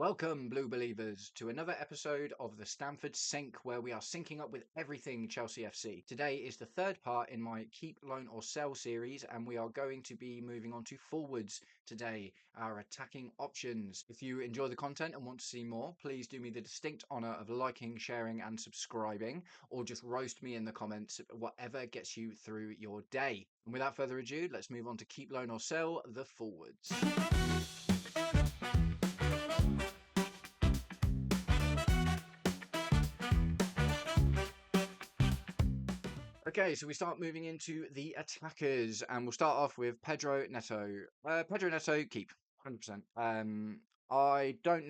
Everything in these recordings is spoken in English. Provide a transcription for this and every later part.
Welcome, Blue Believers, to another episode of the Stamford Sync, where we are syncing up with everything Chelsea FC. Today is the third part in my Keep, Loan or Sell series, and we are going to be moving on to forwards today, our attacking options. If you enjoy the content and want to see more, please do me the distinct honour of liking, sharing and subscribing, or just roast me in the comments, whatever gets you through your day. And without further ado, let's move on to Keep, Loan or Sell, the forwards. Okay, so we start moving into the attackers, and we'll start off with Pedro Neto. Pedro Neto, keep 100%. I don't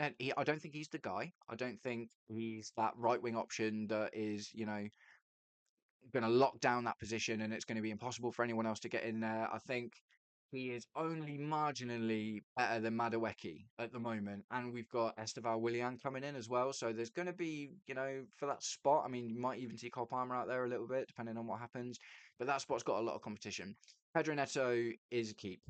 think he's the guy. I don't think he's that right wing option that is, going to lock down that position, and it's going to be impossible for anyone else to get in there. I think he is only marginally better than Madueke at the moment, and we've got Esteval Willian coming in as well. So there's going to be, for that spot. I mean, you might even see Cole Palmer out there a little bit, depending on what happens. But that spot's got a lot of competition. Pedro Neto is a keep.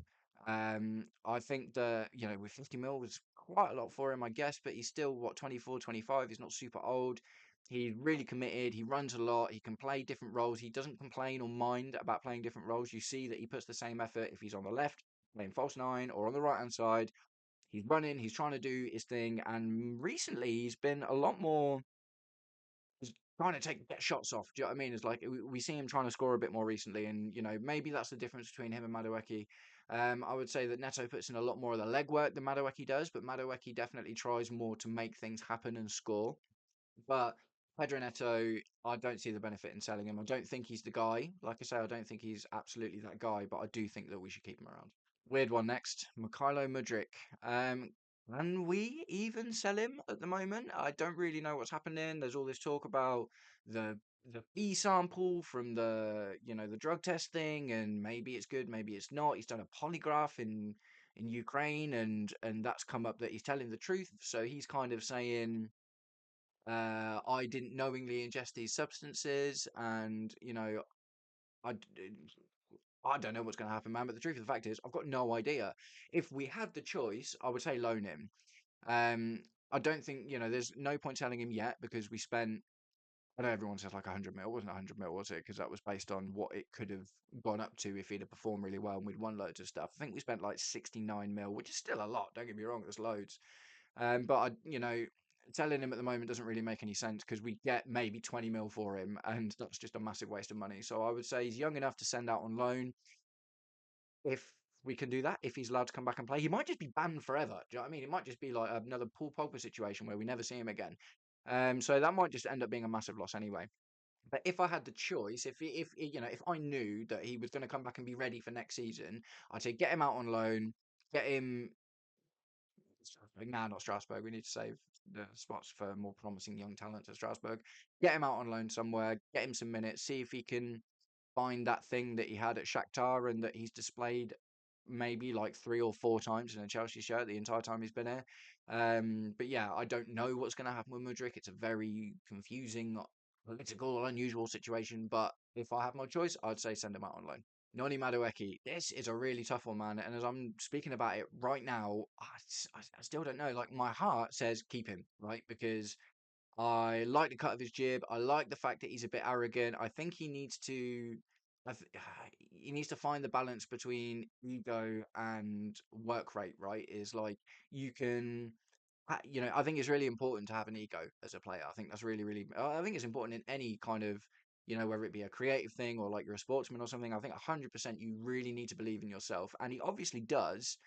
I think that, with 50 mil was quite a lot for him, I guess, but he's still, 24, 25. He's not super old. He's really committed. He runs a lot. He can play different roles. He doesn't complain or mind about playing different roles. You see that he puts the same effort if he's on the left, playing false nine, or on the right hand side. He's running. He's trying to do his thing. And recently, he's been a lot more. He's trying to get shots off. Do you know what I mean? It's like we see him trying to score a bit more recently, and maybe that's the difference between him and Madueke. I would say that Neto puts in a lot more of the legwork than Madueke does, but Madueke definitely tries more to make things happen and score. But Pedro Neto, I don't see the benefit in selling him. I don't think he's the guy. Like I say, I don't think he's absolutely that guy, but I do think that we should keep him around. Weird one next. Mykhailo Mudryk. Can we even sell him at the moment? I don't really know what's happening. There's all this talk about the B sample from the drug testing, and maybe it's good, maybe it's not. He's done a polygraph in Ukraine, and that's come up that he's telling the truth. So he's kind of saying I didn't knowingly ingest these substances, and I, d- I don't know what's going to happen, man. But the truth of the fact is, I've got no idea. If we had the choice, I would say loan him. Um, I don't think there's no point selling him yet because we spent. I know everyone says like 100 mil. It wasn't 100 mil, was it? Because that was based on what it could have gone up to if he'd have performed really well and we'd won loads of stuff. I think we spent like 69 mil, which is still a lot. Don't get me wrong, there's loads. But selling him at the moment doesn't really make any sense because we get maybe 20 mil for him, and that's just a massive waste of money. So I would say he's young enough to send out on loan if we can do that. If he's allowed to come back and play, he might just be banned forever. Do you know what I mean? It might just be like another Paul Pogba situation where we never see him again. So that might just end up being a massive loss anyway. But if I had the choice, if I knew that he was going to come back and be ready for next season, I'd say get him out on loan, get him Strasbourg. Nah, not Strasbourg. We need to save the spots for more promising young talent at Strasbourg. Get him out on loan somewhere. Get him some minutes. See if he can find that thing that he had at Shakhtar and that he's displayed maybe like 3 or 4 times in a Chelsea shirt the entire time he's been here. But yeah, I don't know what's going to happen with Mudryk. It's a very confusing, political, unusual situation. But if I have my choice, I'd say send him out on loan. Noni Madueke, this is a really tough one, man. And as I'm speaking about it right now, I still don't know. Like, my heart says keep him, right? Because I like the cut of his jib. I like the fact that he's a bit arrogant. I think he needs to. He needs to find the balance between ego and work rate, right? Is like you can I think it's really important to have an ego as a player. I think that's really, really. I think it's important in any kind of, whether it be a creative thing or like you're a sportsman or something. I think 100% you really need to believe in yourself, and he obviously does.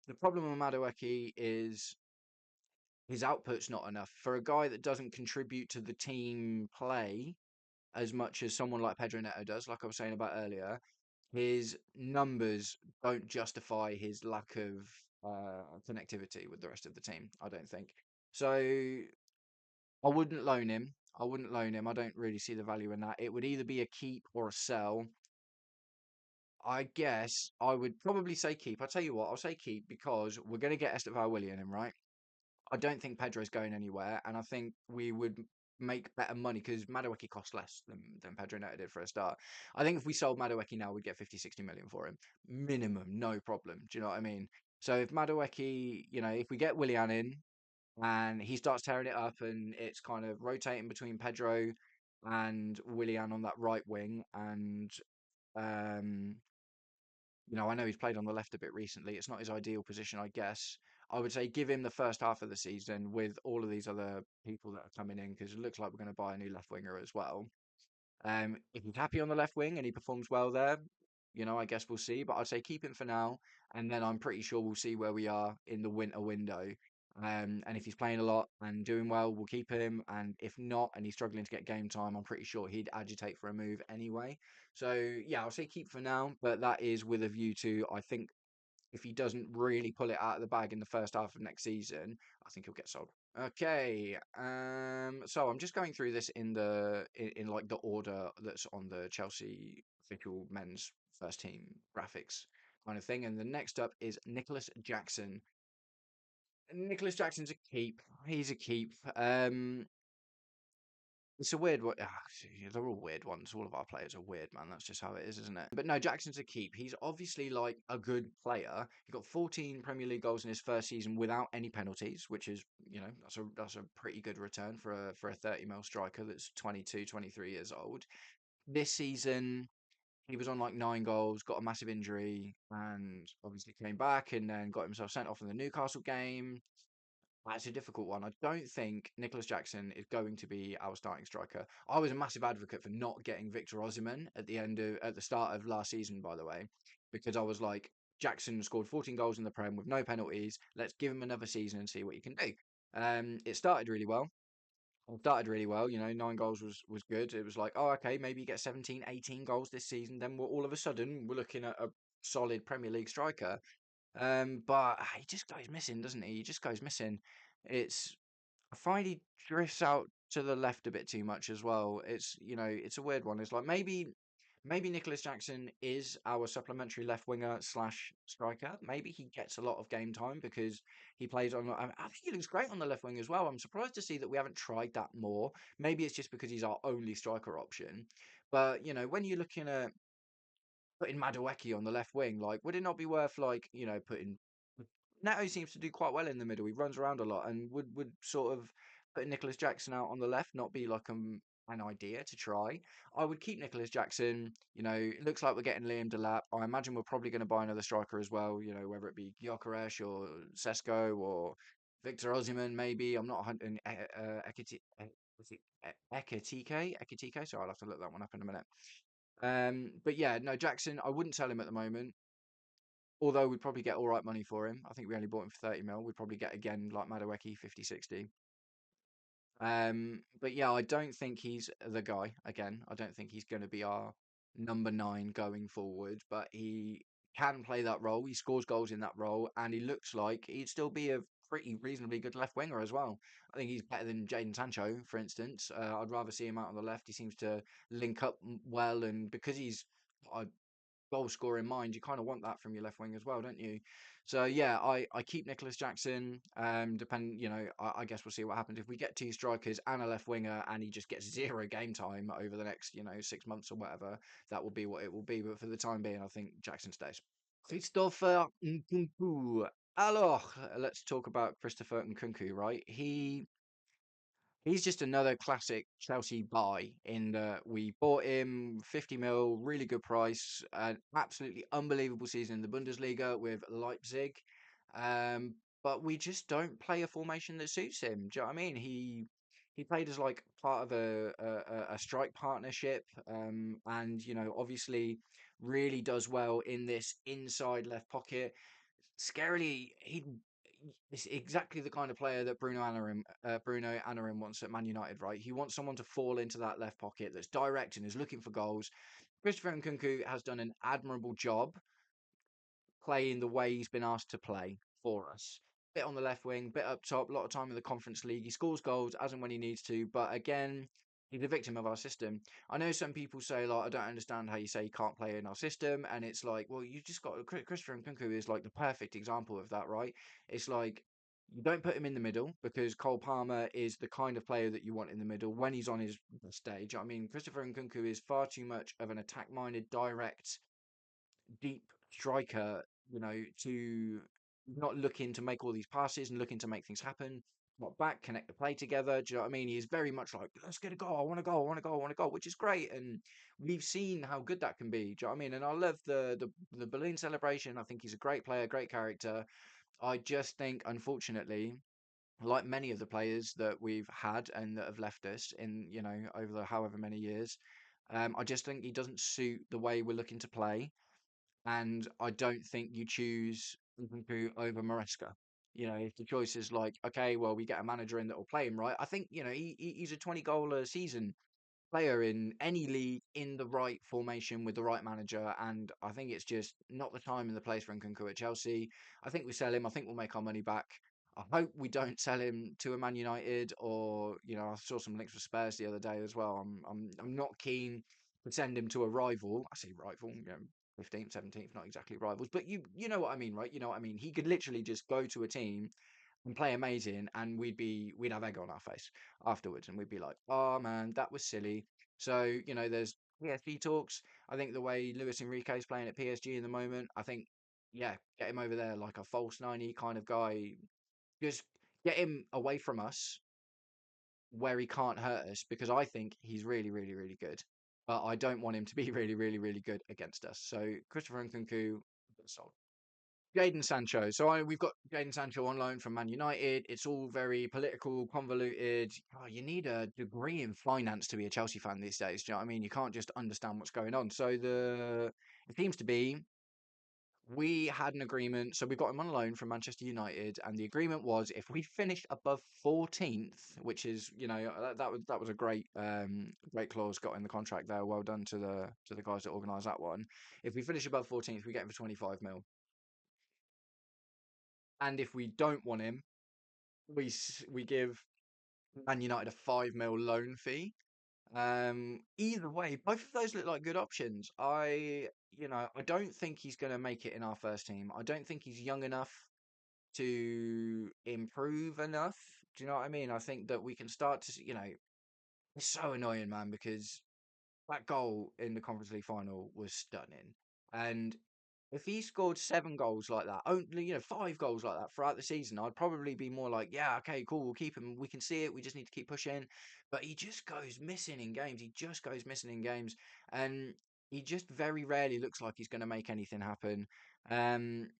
The problem with Madueke is his output's not enough for a guy that doesn't contribute to the team play as much as someone like Pedro Neto does. Like I was saying about earlier, his numbers don't justify his lack of connectivity with the rest of the team. I don't think so. I wouldn't loan him. I wouldn't loan him. I don't really see the value in that. It would either be a keep or a sell. I guess I would probably say keep. I'll tell you what, I'll say keep because we're going to get Estevan Willian in, right? I don't think Pedro's going anywhere, and I think we would make better money because Madueke costs less than Pedro Neto did for a start. I think if we sold Madueke now, we'd get 50, 60 million for him. Minimum, no problem. Do you know what I mean? So if Madueke, if we get Willian in, and he starts tearing it up, and it's kind of rotating between Pedro and Willian on that right wing, and um, I know he's played on the left a bit recently. It's not his ideal position, I guess. I would say give him the first half of the season with all of these other people that are coming in, because it looks like we're going to buy a new left winger as well. If he's happy on the left wing and he performs well there, I guess we'll see. But I'd say keep him for now, and then I'm pretty sure we'll see where we are in the winter window. And if he's playing a lot and doing well, we'll keep him. And if not, and he's struggling to get game time, I'm pretty sure he'd agitate for a move anyway. So yeah, I'll say keep for now, but that is with a view to, I think, if he doesn't really pull it out of the bag in the first half of next season, I think he'll get sold. Okay, so I'm just going through this in like the order that's on the Chelsea official men's first team graphics kind of thing, and the next up is Nicholas Jackson. Nicholas Jackson's a keep. He's a keep. It's a weird one. They're all weird ones. All of our players are weird, man. That's just how it is, isn't it? But no, Jackson's a keep. He's obviously like a good player. He got 14 Premier League goals in his first season without any penalties, which is, that's a pretty good return for a 30 mil striker that's 22, 23 years old. This season, he was on like 9 goals, got a massive injury, and obviously came back and then got himself sent off in the Newcastle game. That's a difficult one. I don't think Nicholas Jackson is going to be our starting striker. I was a massive advocate for not getting Victor Osimhen at the start of last season, by the way, because I was like, Jackson scored 14 goals in the Prem with no penalties. Let's give him another season and see what he can do. It started really well. It started really well. 9 goals was good. It was like, oh, okay, maybe you get 17, 18 goals this season. Then all of a sudden we're looking at a solid Premier League striker. But he just goes missing, doesn't he? He just goes missing. It's I find he drifts out to the left a bit too much as well. It's a weird one. It's like maybe Nicholas Jackson is our supplementary left winger slash striker. Maybe he gets a lot of game time because he plays on. I think he looks great on the left wing as well. I'm surprised to see that we haven't tried that more. Maybe it's just because he's our only striker option. But when you're looking at putting Madueke on the left wing, like, would it not be worth, like, putting Neto seems to do quite well in the middle. He runs around a lot, and would sort of putting Nicholas Jackson out on the left not be like an idea to try? I would keep Nicholas Jackson. It looks like we're getting Liam Delap. I imagine we're probably going to buy another striker as well. Whether it be Gyökeres or Sesko or Victor Osimhen, maybe. I'm not hunting was it Ekitike. So I'll have to look that one up in a minute. But yeah, no, Jackson, I wouldn't sell him at the moment. Although we'd probably get all right money for him. I think we only bought him for 30 mil. We'd probably get again like Madueke 50, 60. But yeah, I don't think he's the guy. Again, I don't think he's going to be our number 9 going forward. But he can play that role. He scores goals in that role, and he looks like he'd still be a pretty reasonably good left winger as well. I think he's better than Jadon Sancho, for instance. I'd rather see him out on the left. He seems to link up well, and because he's a goal scorer in mind, you kind of want that from your left wing as well, don't you? So yeah, I keep Nicholas Jackson. I guess we'll see what happens if we get 2 strikers and a left winger, and he just gets zero game time over the next 6 months or whatever. That will be what it will be. But for the time being, I think Jackson stays. Christopher Nkunku. Alors, let's talk about Christopher Nkunku, right? He's just another classic Chelsea buy in that we bought him 50 mil, really good price, an absolutely unbelievable season in the Bundesliga with Leipzig. But we just don't play a formation that suits him. Do you know what I mean? He played as like part of a strike partnership, and obviously really does well in this inside left pocket. Scarily, it's exactly the kind of player that Bruno Anarim wants at Man United, right? He wants someone to fall into that left pocket that's direct and is looking for goals. Christopher Nkunku has done an admirable job playing the way he's been asked to play for us. Bit on the left wing, bit up top, a lot of time in the Conference League. He scores goals as and when he needs to, but again, he's a victim of our system. I know some people say, like, I don't understand how you say he can't play in our system, and it's like, well, you just got Christopher Nkunku is like the perfect example of that, right? It's like you don't put him in the middle because Cole Palmer is the kind of player that you want in the middle when he's on his stage. I mean, Christopher Nkunku is far too much of an attack-minded, direct deep striker, to not looking to make all these passes and looking to make things happen. got back, connect the play together. Do you know what I mean? He's very much like, let's get a goal. I want to go. I want to go. I want to go, which is great. And we've seen how good that can be. Do you know what I mean? And I love the balloon celebration. I think he's a great player, great character. I just think, unfortunately, like many of the players that we've had and that have left us in, over the however many years, I just think he doesn't suit the way we're looking to play. And I don't think you choose Nkunku over Maresca. If the choice is like, okay, well, we get a manager in that will play him right, I think, he's a 20 goal a season player in any league in the right formation with the right manager. And I think it's just not the time and the place for Nkunku at Chelsea. I think we sell him. I think we'll make our money back. I hope we don't sell him to a Man United or, I saw some links for Spurs the other day as well. I'm not keen to send him to a rival. I say rival, 15th, 17th, not exactly rivals, but you know what I mean, right? You know what I mean? He could literally just go to a team and play amazing, and we'd have egg on our face afterwards, and we'd be like, oh man, that was silly. So there's PSG talks. I think the way Luis Enrique is playing at PSG in the moment, I think, yeah, get him over there like a false 90 kind of guy. Just get him away from us where he can't hurt us, because I think he's really, really, really good. But I don't want him to be really, really, really good against us. So Christopher Nkunku, sold. Jadon Sancho. So we've got Jadon Sancho on loan from Man United. It's all very political, convoluted. Oh, you need a degree in finance to be a Chelsea fan these days. Do you know what I mean? You can't just understand what's going on. So it seems to be we had an agreement. So we got him on loan from Manchester United, and the agreement was if we finished above 14th, which is that was a great clause got in the contract there. Well done to the guys that organised that one. If we finish above 14th, we get him for 25 mil. And if we don't want him, we give Man United a 5 mil loan fee. Either way, both of those look like good options. I don't think he's going to make it in our first team. I don't think he's young enough to improve enough. Do you know what I mean? I think that we can start to, it's so annoying, man, because that goal in the Conference League final was stunning. And if he scored 7 goals like that, only 5 goals like that throughout the season, I'd probably be more like, yeah, okay, cool, we'll keep him. We can see it. We just need to keep pushing. But he just goes missing in games. He just goes missing in games, and he just very rarely looks like he's going to make anything happen. Um,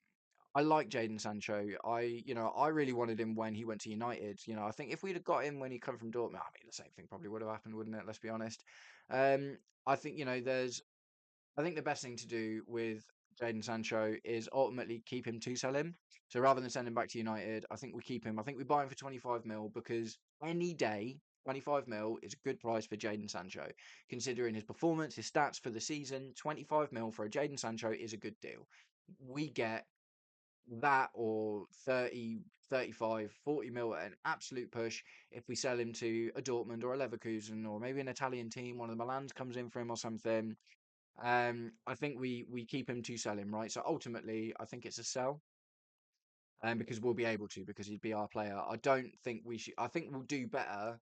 I like Jadon Sancho. I really wanted him when he went to United. I think if we'd have got him when he come from Dortmund, I mean, the same thing probably would have happened, wouldn't it? Let's be honest. Um, I think I think the best thing to do with Jadon Sancho is ultimately keep him to sell him. So rather than send him back to United, I think we keep him. I think we buy him for 25 mil, because any day, 25 mil is a good price for Jadon Sancho. Considering his performance, his stats for the season, 25 mil for a Jadon Sancho is a good deal. We get that or 30, 35, 40 mil at an absolute push if we sell him to a Dortmund or a Leverkusen or maybe an Italian team. One of the Milans comes in for him or something. I think we keep him to sell him, right? So ultimately, I think it's a sell, because we'll be able to, because he'd be our player. I don't think we should. I think we'll do better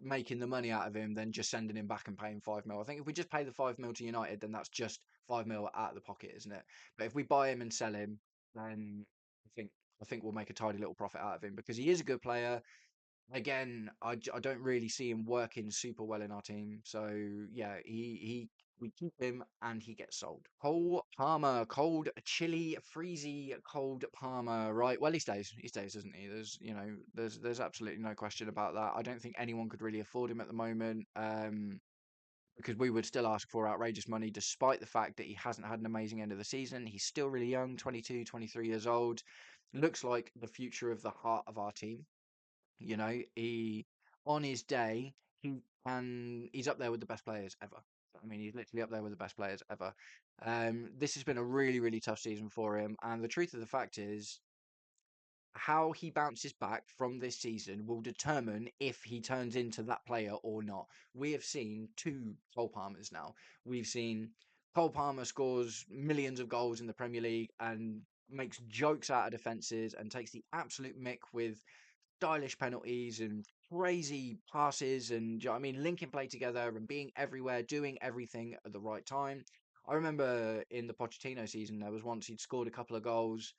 making the money out of him than just sending him back and paying 5 mil. I think if we just pay the 5 mil to United, then that's just 5 mil out of the pocket, isn't it? But if we buy him and sell him, then I think I think we'll make a tidy little profit out of him, because he is a good player. Again, I don't really see him working super well in our team. So yeah, we keep him and he gets sold. Cole Palmer, cold, chilly, freezy, cold Palmer. Right. Well, he stays. He stays, doesn't he? There's absolutely no question about that. I don't think anyone could really afford him at the moment. Because we would still ask for outrageous money, despite the fact that he hasn't had an amazing end of the season. He's still really young, 22, 23 years old. Looks like the future of the heart of our team. He on his day he's up there with the best players ever. I mean, he's literally up there with the best players ever. This has been a really, really tough season for him, and the truth of the fact is, how he bounces back from this season will determine if he turns into that player or not. We have seen two Cole Palmers now. We've seen Cole Palmer scores millions of goals in the Premier League and makes jokes out of defences and takes the absolute mick with stylish penalties and crazy passes and, do you know what I mean, linking play together and being everywhere, doing everything at the right time. I remember in the Pochettino season, there was once he'd scored a couple of goals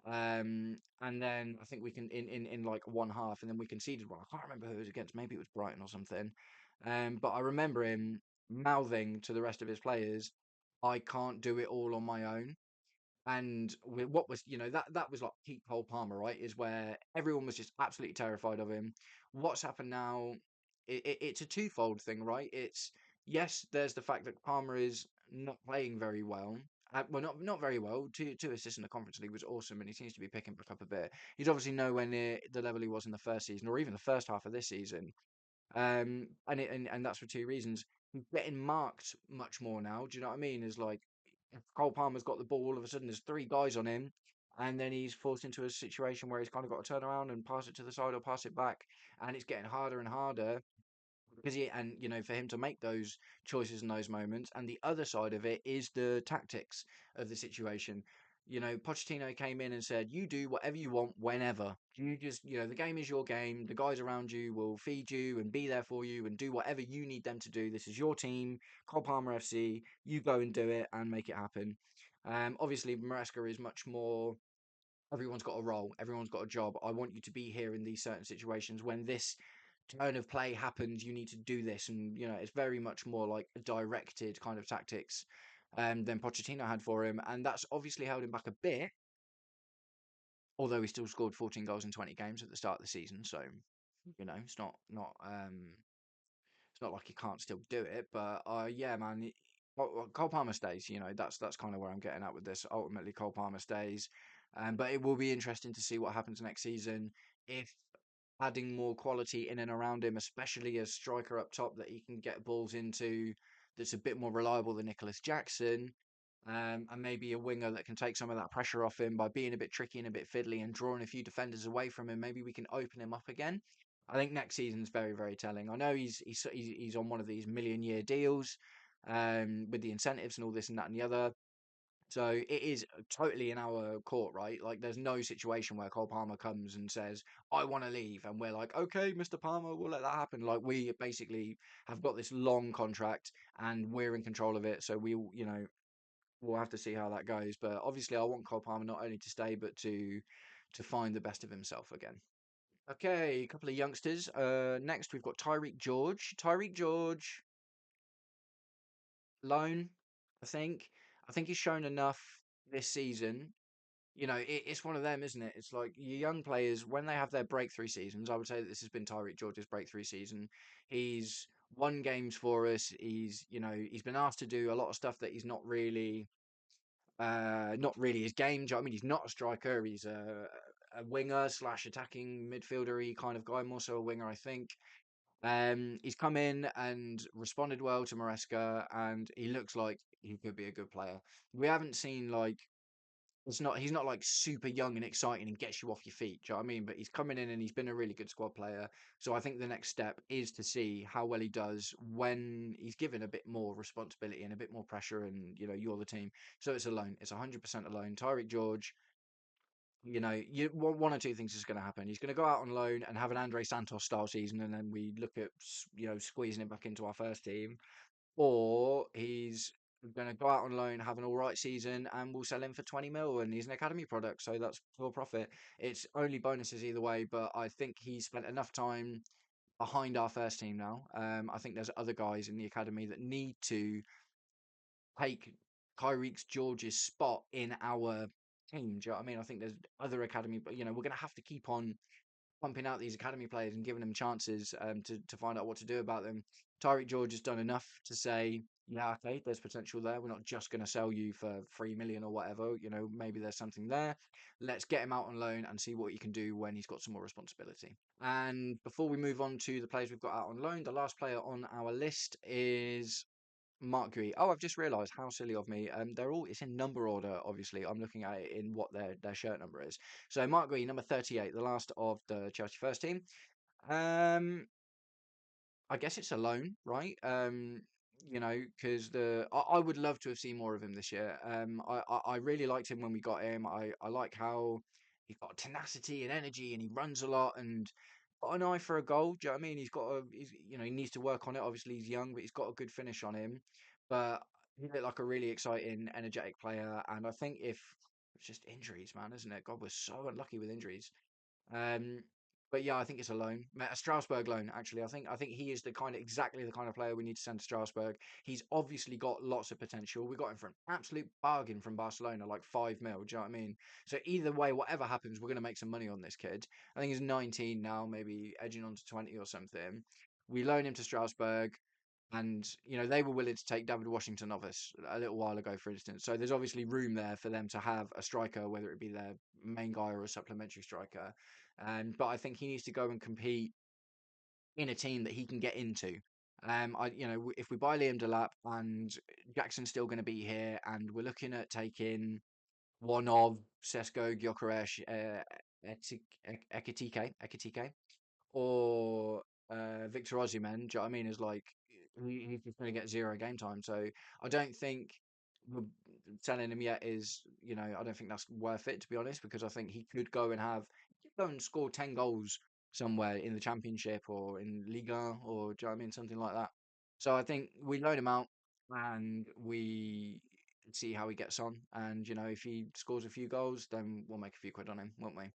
And then I think we can in like one half, and then we conceded one. I can't remember who it was against. Maybe it was Brighton or something. But I remember him mouthing to the rest of his players, "I can't do it all on my own." And what was, that was like peak Cole Palmer, right? Is where everyone was just absolutely terrified of him. What's happened now? It's a twofold thing, right? It's yes, there's the fact that Palmer is not playing very well. Well, not very well. Two assists in the Conference League was awesome, and he seems to be picking back up a bit. He's obviously nowhere near the level he was in the first season, or even the first half of this season. And that's for two reasons. He's getting marked much more now. Do you know what I mean? Is like if Cole Palmer's got the ball, all of a sudden there's three guys on him, and then he's forced into a situation where he's kind of got to turn around and pass it to the side or pass it back, and it's getting harder and harder because for him to make those choices in those moments. And the other side of it is the tactics of the situation. Pochettino came in and said, "You do whatever you want whenever. You just, the game is your game. The guys around you will feed you and be there for you and do whatever you need them to do. This is your team, Cole Palmer FC. You go and do it and make it happen." Obviously, Maresca is much more. Everyone's got a role. Everyone's got a job. I want you to be here in these certain situations. When this turn of play happens, you need to do this, and it's very much more like a directed kind of tactics than Pochettino had for him, and that's obviously held him back a bit. Although he still scored 14 goals in 20 games at the start of the season, so it's not like he can't still do it. But yeah, man, Cole Palmer stays. That's kind of where I'm getting at with this. Ultimately, Cole Palmer stays, but it will be interesting to see what happens next season if adding more quality in and around him, especially a striker up top that he can get balls into that's a bit more reliable than Nicholas Jackson. And maybe a winger that can take some of that pressure off him by being a bit tricky and a bit fiddly and drawing a few defenders away from him. Maybe we can open him up again. I think next season's very, very telling. I know he's on one of these million-year deals, with the incentives and all this and that and the other. So it is totally in our court, right? Like, there's no situation where Cole Palmer comes and says, "I want to leave," and we're like, "Okay, Mr. Palmer, we'll let that happen." Like, we basically have got this long contract and we're in control of it. So we'll have to see how that goes. But obviously, I want Cole Palmer not only to stay, but to find the best of himself again. Okay, a couple of youngsters. Next we've got Tyreek George. Tyreek George, loan, I think. I think he's shown enough this season. It's one of them, isn't it? It's like your young players, when they have their breakthrough seasons, I would say that this has been Tyreek George's breakthrough season. He's won games for us. He's been asked to do a lot of stuff that he's not really his game. Do you know what I mean? He's not a striker. He's a winger slash attacking midfielder kind of guy, more so a winger, I think. He's come in and responded well to Maresca, and he looks like he could be a good player. We haven't seen like he's not like super young and exciting and gets you off your feet. Do you know what I mean? But he's coming in and he's been a really good squad player. So I think the next step is to see how well he does when he's given a bit more responsibility and a bit more pressure, and you're the team. So it's a loan. It's 100% a loan. Tyreek George, one or two things is going to happen. He's going to go out on loan and have an Andre Santos style season, and then we look at squeezing him back into our first team, or he's going to go out on loan, have an all right season, and we'll sell him for 20 mil, and he's an academy product, so that's for profit. It's only bonuses either way, but I think he's spent enough time behind our first team now. I think there's other guys in the academy that need to take Tyreek George's spot in our team. Do you know what I mean? I think there's other academy, but we're going to have to keep on pumping out these academy players and giving them chances to find out what to do about them. Tyreek George has done enough to say, yeah, okay, there's potential there. We're not just going to sell you for 3 million or whatever. Maybe there's something there. Let's get him out on loan and see what he can do when he's got some more responsibility. And before we move on to the players we've got out on loan, the last player on our list is Mark Gui. Oh, I've just realised how silly of me. It's in number order. Obviously, I'm looking at it in what their shirt number is. So Mark Gui, number 38, the last of the Chelsea first team. Um, I guess it's a loan, right? Because I would love to have seen more of him this year. I really liked him when we got him. I like how he's got tenacity and energy, and he runs a lot and got an eye for a goal. Do you know what I mean? He needs to work on it. Obviously, he's young, but he's got a good finish on him. But he looked like a really exciting, energetic player, and I think if It's just injuries, man, isn't it? God, we're so unlucky with injuries. Um, but yeah, I think it's a loan, a Strasbourg loan. Actually, I think he is exactly the kind of player we need to send to Strasbourg. He's obviously got lots of potential. We got him for an absolute bargain from Barcelona, like 5 mil. Do you know what I mean? So either way, whatever happens, we're going to make some money on this kid. I think he's 19 now, maybe edging on to 20 or something. We loan him to Strasbourg. And they were willing to take David Washington of us a little while ago, for instance. So there's obviously room there for them to have a striker, whether it be their main guy or a supplementary striker. But I think he needs to go and compete in a team that he can get into. If we buy Liam Delap and Jackson's still going to be here, and we're looking at taking one of Sesko, Gyökeres, Ekitike, or Victor Osimhen, do you know what I mean? Is like he's just going to get zero game time. So I don't think we're selling him yet I don't think that's worth it, to be honest, because I think he could go and score 10 goals somewhere in the Championship or in Liga or do you know what I mean? Something like that. So I think we loan him out and we see how he gets on. And if he scores a few goals, then we'll make a few quid on him, won't we?